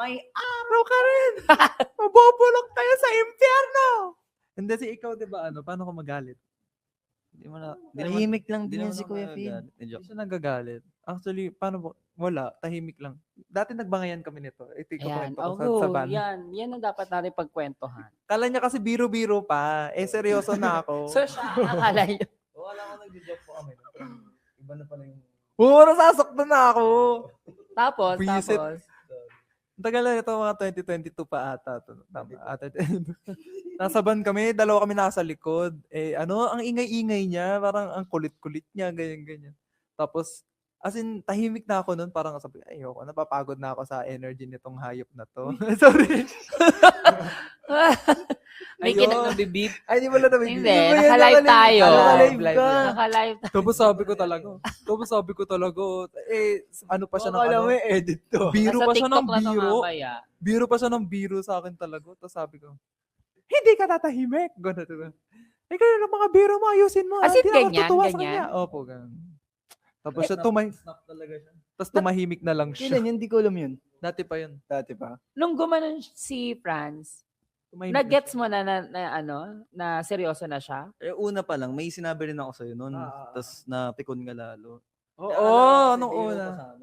may araw ka rin. Mabubulok tayo sa impyerno. Hindi si ikaw, di ba, paano ka magalit? Hindi mo na, Tahimik lang din yan si Kuya Finn. hindi siya nagagalit. Actually, paano ba? Wala, tahimik lang. Dati nagbangayan kami nito. Ito yung Ayan. kwento ko sa van. Yan ang dapat natin pagkwentuhan. Kala niya kasi biro-biro pa. Seryoso na ako. So, siya, akala niyo. Wala ko nag-joke po kami. Iba na pala yung... Nasasaktan na ako. Tapos. Tagal na ito, mga 2022 pa ata. Tama, ata. Nasa van kami, dalawa kami nasa likod. Ang ingay-ingay niya, parang ang kulit-kulit niya, ganyan-ganyan. Tapos, as in, tahimik na ako nun, parang sabi, ayoko, napapagod na ako sa energy nitong hayop na to. Sorry. May kinakabibib. Ay, di mo lang nabibig. Hindi, naka-live tayo. Naka-live ka. Naka-live tayo. Tapos sabi ko talaga, ano pa siya ng Akala mo edit to. biro Nasa pa siya ng TikTok na biro. mamaya. Biro pa siya ng biro sa akin talaga. Tapos sabi ko, hindi ka tatahimik. Gano'n, diba? Ikaw yung mga biro mo, ayusin mo. As in, Hindi ako ganyan, tutuwa sa ganyan? kanya. Opo, ganun. Tapos siya Snap talaga siya. tapos tumahimik na lang siya. Kailan yun? Hindi ko alam yun. Dati pa yun. Dati pa. Nung gumanon si Franz, Tumahimik na-gets mo na seryoso na siya? Una pa lang, may sinabi rin ako sa'yo noon. Ah. Tapos napikon nga lalo. Oo, nung una.